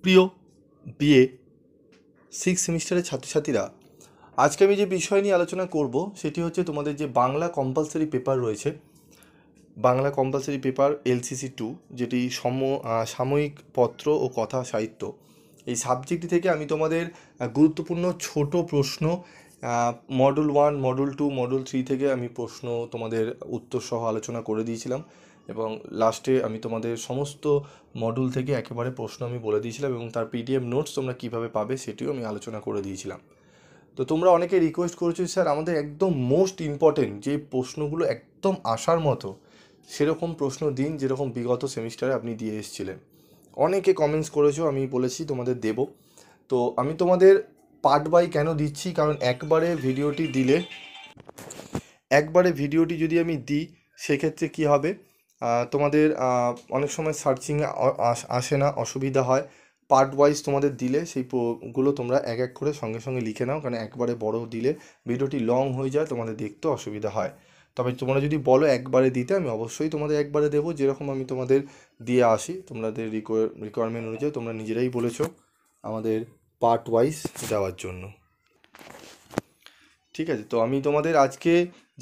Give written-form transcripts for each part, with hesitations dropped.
প্রিয় বিএ 6 সেমিস্টারের ছাত্রছাত্রীরা, আজকে আমি যে বিষয় নিয়ে আলোচনা করব সেটি হচ্ছে তোমাদের যে বাংলা কম্পালসারি পেপার রয়েছে, বাংলা কম্পালসারি পেপার LCC 2, যেটি সাময়িক পত্র ও কথা সাহিত্য, এই সাবজেক্টটি থেকে আমি তোমাদের গুরুত্বপূর্ণ ছোট প্রশ্ন মডেল 1, মডেল 2, মডেল 3 থেকে আমি প্রশ্ন তোমাদের উত্তর সহ আলোচনা করে দিয়েছিলাম এবং লাস্টে আমি তোমাদের সমস্ত মডেল থেকে একেবারে প্রশ্ন আমি বলে দিয়েছিলাম এবং তার PDF নোটস তোমরা কীভাবে পাবে সেটিও আমি আলোচনা করে দিয়েছিলাম। তো তোমরা অনেকে রিকোয়েস্ট করেছো, স্যার আমাদের একদম মোস্ট ইম্পর্টেন্ট যে প্রশ্নগুলো একদম আসার মতো সেরকম প্রশ্ন দিন, যেরকম বিগত সেমিস্টারে আপনি দিয়ে এসেছিলেন। অনেকে কমেন্টস করেছো, আমি বলেছি তোমাদের দেব। তো আমি তোমাদের পার্ট বাই কেন দিচ্ছি, কারণ একবারে ভিডিওটি যদি আমি দিই সেক্ষেত্রে কি হবে, তোমাদের অনেক সময় সার্চিংয়ে আসে না, অসুবিধা হয়। পার্ট ওয়াইজ তোমাদের দিলে গুলো তোমরা এক এক করে সঙ্গে সঙ্গে লিখে নাও, কারণ একবারে বড় দিলে ভিডিওটি লং হয়ে যায়, তোমাদের দেখতে অসুবিধা হয়। তবে তোমরা যদি বলো একবারে দিতে, আমি অবশ্যই তোমাদের একবারে দেবো, যেরকম আমি তোমাদের দিয়ে আসি। তোমাদের রিকোয়ারমেন্ট অনুযায়ী তোমরা নিজেরাই বলেছো আমাদের পার্ট ওয়াইজ দেওয়ার জন্য। ঠিক আছে, তো আমি তোমাদের আজকে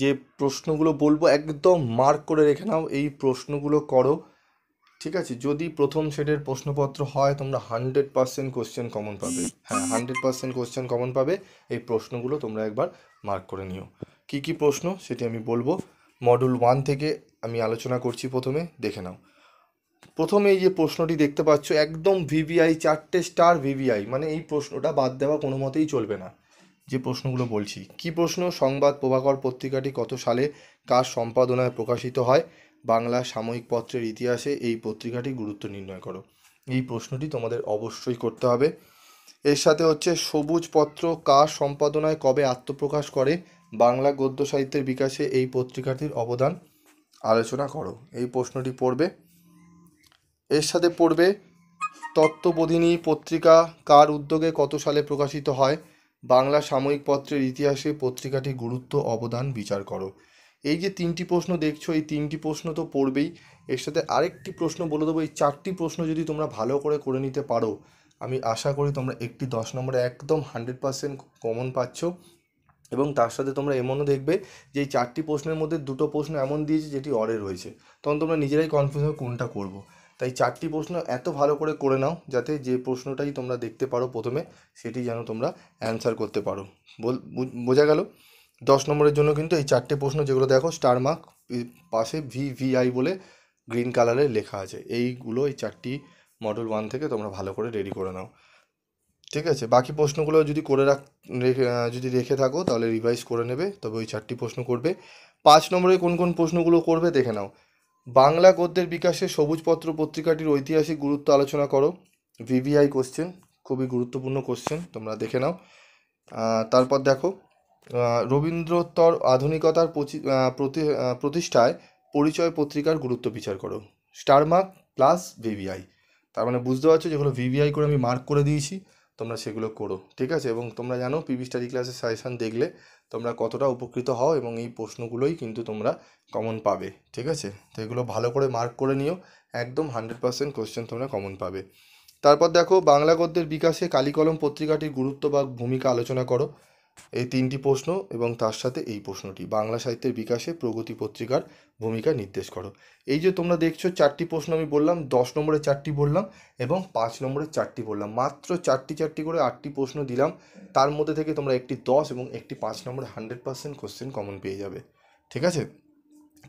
যে প্রশ্নগুলো বলবো একদম মার্ক করে রেখে নাও, এই প্রশ্নগুলো করো। ঠিক আছে, যদি প্রথম সেটের প্রশ্নপত্র হয় তোমরা 100% কোশ্চেন কমন পাবে। হ্যাঁ, 100% কোশ্চেন কমন পাবে। এই প্রশ্নগুলো তোমরা একবার মার্ক করে নিও। কি কি প্রশ্ন সেটি আমি বলবো। মডেল 1 থেকে আমি আলোচনা করছি, প্রথমে দেখে নাও। প্রথমে এই যে প্রশ্নটি দেখতে পাচ্ছ, একদম VVI, 4টে স্টার VVI, মানে এই প্রশ্নটা বাদ দেওয়া কোনো মতেই চলবে না। যে প্রশ্নগুলো বলছি, কি প্রশ্ন? সংবাদ প্রভাকর পত্রিকাটি কত সালে কার সম্পাদনায় প্রকাশিত হয়? বাংলা সাময়িক পত্রের ইতিহাসে এই পত্রিকাটি গুরুত্ব নির্ণয় করো। এই প্রশ্নটি তোমাদের অবশ্যই করতে হবে। এর সাথে হচ্ছে সবুজ পত্র কার সম্পাদনায় কবে আত্মপ্রকাশ করে? বাংলা গদ্য সাহিত্যের বিকাশে এই পত্রিকাটির অবদান আলোচনা করো। এই প্রশ্নটি পড়বে। এর সাথে পড়বে তত্ত্ববোধিনী পত্রিকা কার উদ্যোগে কত সালে প্রকাশিত হয়? বাংলা সাময়িক পত্রের ইতিহাসে পত্রিকাটির গুরুত্ব অবদান বিচার করো। এই যে 3টি প্রশ্ন দেখছো, এই 3টি প্রশ্ন তো পড়বেই। এর সাথে আরেকটি প্রশ্ন বলে দেবো। এই 4টি প্রশ্ন যদি তোমরা ভালো করে নিতে পারো, আমি আশা করি তোমরা একটি 10 নম্বরে একদম 100% কমন পাচ্ছ। এবং তার সাথে তোমরা এমনও দেখবে যে এই 4টি প্রশ্নের মধ্যে 2টো প্রশ্ন এমন দিয়েছে যেটি অরে রয়েছে, তখন তোমরা নিজেরাই কনফিউজ হবে কোনটা করব। তাই 4টি প্রশ্ন এত ভালো করে নাও যাতে যে প্রশ্নটাই তোমরা দেখতে পারো প্রথমে, সেটি যেন তোমরা অ্যান্সার করতে পারো। বোঝা গেল? 10 নম্বরের জন্য কিন্তু এই 4টে প্রশ্ন, যেগুলো দেখো স্টার মার্ক পাশে VVI বলে গ্রিন কালারে লেখা আছে, এইগুলো এই 4টি মডেল 1 থেকে তোমরা ভালো করে রেডি করে নাও। ঠিক আছে, বাকি প্রশ্নগুলো যদি যদি রেখে থাকো তাহলে রিভাইজ করে নেবে, তবে ওই 4টি প্রশ্ন করবে। 5 নম্বরে কোন কোন প্রশ্নগুলো করবে দেখে নাও। বাংলা গদ্যের বিকাশে সবুজপত্র পত্রিকাটির ঐতিহাসিক গুরুত্ব আলোচনা করো। VVI কোশ্চেন, খুবই গুরুত্বপূর্ণ কোশ্চেন, তোমরা দেখে নাও। তারপর দেখো, রবীন্দ্রোত্তর আধুনিকতার প্রতিষ্ঠায় পরিচয় পত্রিকার গুরুত্ব বিচার করো। স্টার মার্ক প্লাস VVI, তার মানে বুঝতে পারছো যেগুলো VVI করে আমি মার্ক করে দিয়েছি, তোমরা সেগুলো করো। ঠিক আছে, এবং তোমরা জানো PV স্টাডি ক্লাসের সাজেশান দেখলে তোমরা কতটা উপকৃত হও, এবং এই প্রশ্নগুলোই কিন্তু তোমরা কমন পাবে। ঠিক আছে, তো এগুলো ভালো করে মার্ক করে নিও, একদম 100% কোশ্চেন তোমরা কমন পাবে। তারপর দেখো, বাংলা গদ্যের বিকাশে কালিকলম পত্রিকাটির গুরুত্ব বা ভূমিকা আলোচনা করো। এই 3টি প্রশ্ন এবং তার সাথে এই প্রশ্নটি, বাংলা সাহিত্যের বিকাশে প্রগতি পত্রিকার ভূমিকা নির্দেশ করো। এই যে তোমরা দেখছো 4টি প্রশ্ন আমি বললাম, 10 নম্বরে 4টি বললাম এবং 5 নম্বরে 4টি বললাম, মাত্র 4টি করে 8টি প্রশ্ন দিলাম। তার মধ্যে থেকে তোমরা একটি 10 এবং একটি 5 নম্বরে 100% কোশ্চেন কমন পেয়ে যাবে। ঠিক আছে,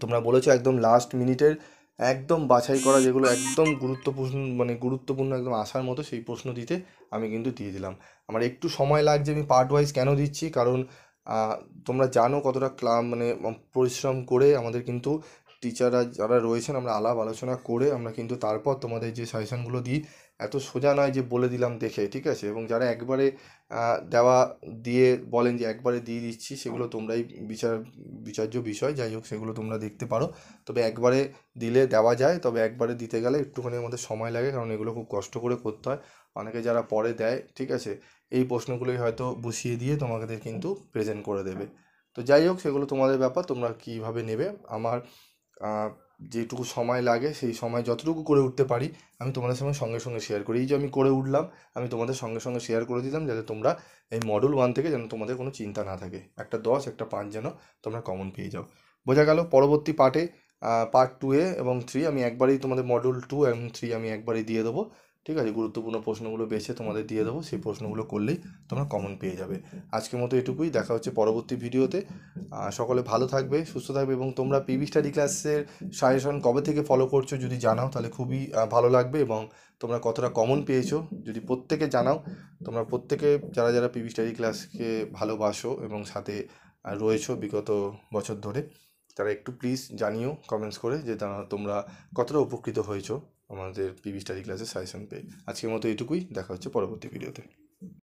তোমরা বলেছো একদম লাস্ট মিনিটের একদম বাছাই করা যেগুলো একদম গুরুত্বপূর্ণ একদম আসার মতো সেই প্রশ্ন দিতে, আমি কিন্তু দিয়ে দিলাম। আমার একটু সময় লাগছে, আমি পার্ট ওয়াইজ কেন দিচ্ছি, কারণ তোমরা জানো কতটা পরিশ্রম করে আমাদের কিন্তু টিচাররা যারা রয়েছেন, আমরা আলাপ আলোচনা করে আমরা কিন্তু তারপর তোমাদের যে সাজেশানগুলো দিই, এত সোজা নয় যে বলে দিলাম দেখে। ঠিক আছে, এবং যারা একবারে দিয়ে বলেন যে একবারে দিয়ে দিচ্ছি, সেগুলো তোমরাই বিচার্য বিষয়, যাই হোক সেগুলো তোমরা দেখতে পারো। তবে একবারে দিলে দেওয়া যায়, তবে একবারে দিতে গেলে একটুখানি আমাদের সময় লাগে, কারণ এগুলো খুব কষ্ট করে করতে হয়। অনেকে যারা পরে দেয়, ঠিক আছে, এই প্রশ্নগুলোই হয়তো বসিয়ে দিয়ে তোমাদের কিন্তু প্রেজেন্ট করে দেবে। তো যাই হোক, সেগুলো তোমাদের ব্যাপার, তোমরা কীভাবে নেবে। আমার যেটুকু সময় লাগে সেই সময় যতটুকু করে উঠতে পারি আমি তোমাদের সঙ্গে সঙ্গে সঙ্গে শেয়ার করি। এই যে আমি করে উঠলাম, আমি তোমাদের সঙ্গে সঙ্গে শেয়ার করে দিলাম, যাতে তোমরা এই মডেল 1 থেকে যেন তোমাদের কোনো চিন্তা না থাকে, একটা 10 একটা 5 যেন তোমরা কমন পেয়ে যাও। বোঝা গেল? পরবর্তী পার্টে পার্ট 2 এবং 3 আমি একবারেই তোমাদের মডেল 2 এবং 3 আমি একবারেই দিয়ে দেবো। ঠিক আছে, গুরুত্বপূর্ণ প্রশ্নগুলো বেছে তোমাদের দিয়ে দেবো, সেই প্রশ্নগুলো করলেই তোমরা কমন পেয়ে যাবে। আজকের মতো এটুকুই, দেখা হচ্ছে পরবর্তী ভিডিওতে। সকলে ভালো থাকবে, সুস্থ থাকবে, এবং তোমরা পিবি স্টাডি ক্লাসের সাজেশন কবে থেকে ফলো করছো যদি জানাও তাহলে খুবই ভালো লাগবে, এবং তোমরা কতটা কমন পেয়েছো যদি প্রত্যেকে জানাও। তোমরা প্রত্যেকে যারা যারা পিবি স্টাডি ক্লাসকে ভালোবাসো এবং সাথে রয়েছো বিগত বছর ধরে, তারা একটু প্লিজ জানিও কমেন্টস করে যে তোমরা কতটা উপকৃত হয়েছো আমাদের পিবি স্টাডি ক্লাসের সাজেশন পেয়ে। আজকের মতো এটুকুই, দেখা হচ্ছে পরবর্তী ভিডিওতে।